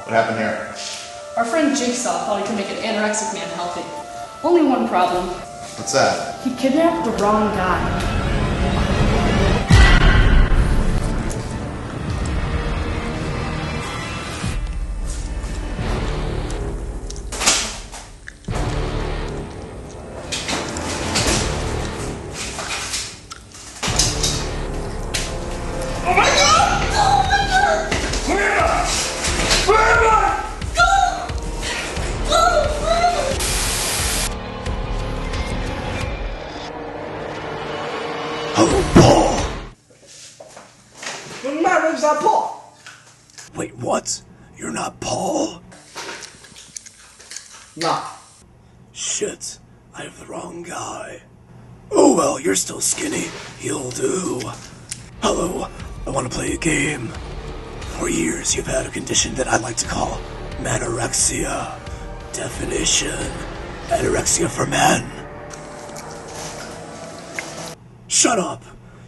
What happened here? Our friend Jigsaw thought he could make an anorexic man healthy. Only one problem. What's that? He kidnapped the wrong guy. Wait, what? You're not Paul? Nah. Shit, I have the wrong guy. Oh well, you're still skinny. He'll do. Hello, I want to play a game. For years, you've had a condition that I like to call manorexia. Definition: anorexia for men. Shut up!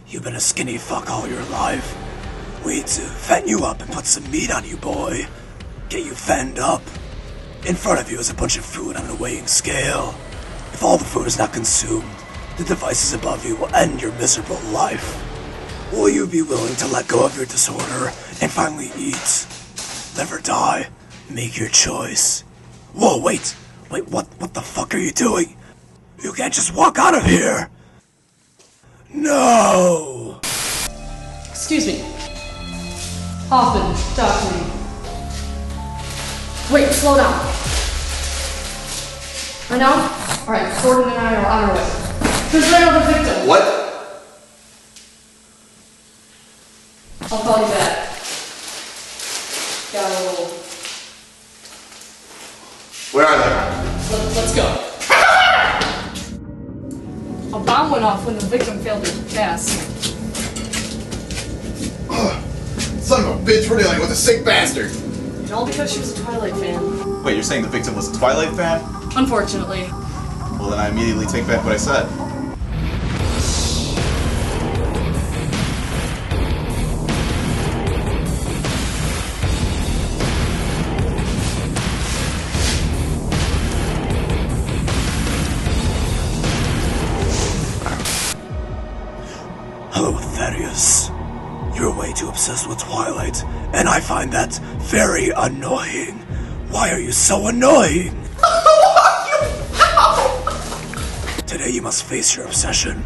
You've been a skinny fuck all your life. We need to fatten you up and put some meat on you, boy. Get you fattened up. In front of you is a bunch of food on a weighing scale. If all the food is not consumed, the devices above you will end your miserable life. Will you be willing to let go of your disorder and finally eat? Live or die? Make your choice. Whoa, wait! Wait, what the fuck are you doing? You can't just walk out of here! No! Excuse me. Hoffman, talk to me. Wait, slow down. Right now? Alright, Gordon and I are on our way. Who's right on the victim? What? I'll call you back. Got a little... Where are they? Let's go. A bomb went off when the victim failed to pass. Son of a bitch, we're dealing with a sick bastard! And all because she was a Twilight fan. Wait, you're saying the victim was a Twilight fan? Unfortunately. Well, then I immediately take back what I said. Hello, Thaddeus. You're way too obsessed with Twilight, and I find that very annoying. Why are you so annoying? Today you must face your obsession.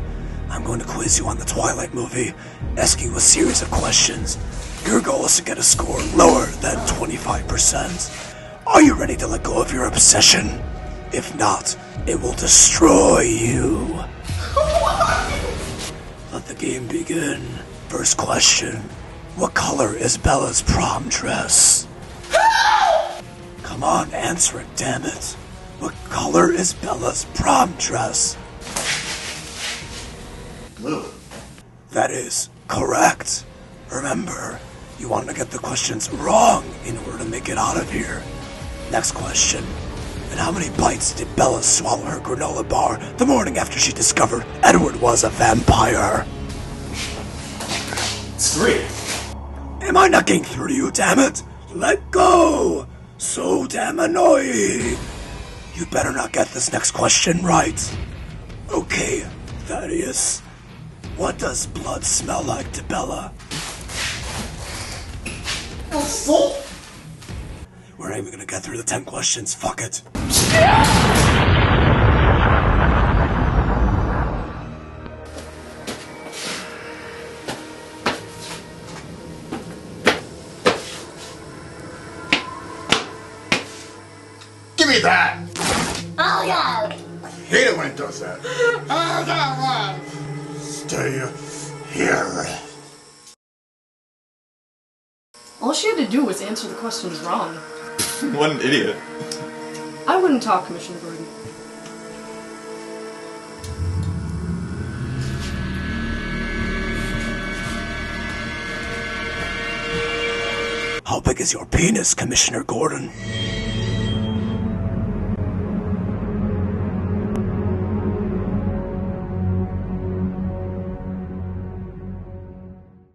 I'm going to quiz you on the Twilight movie, ask you a series of questions. Your goal is to get a score lower than 25%. Are you ready to let go of your obsession? If not, it will destroy you. Let the game begin. First question. What color is Bella's prom dress? Come on, answer it, damn it. What color is Bella's prom dress? Blue. That is correct. Remember, you want to get the questions wrong in order to make it out of here. Next question. And how many bites did Bella swallow her granola bar the morning after she discovered Edward was a vampire? It's 3. Am I not getting through to you, damn it? Let go! So damn annoying! You better not get this next question right. Okay, Thaddeus. What does blood smell like to Bella? We're not even gonna get through the 10 questions, fuck it. Give me that! Oh yeah! I hate it when it does that. Stay here. All she had to do was answer the questions wrong. What an idiot. I wouldn't talk, Commissioner Gordon. How big is your penis, Commissioner Gordon?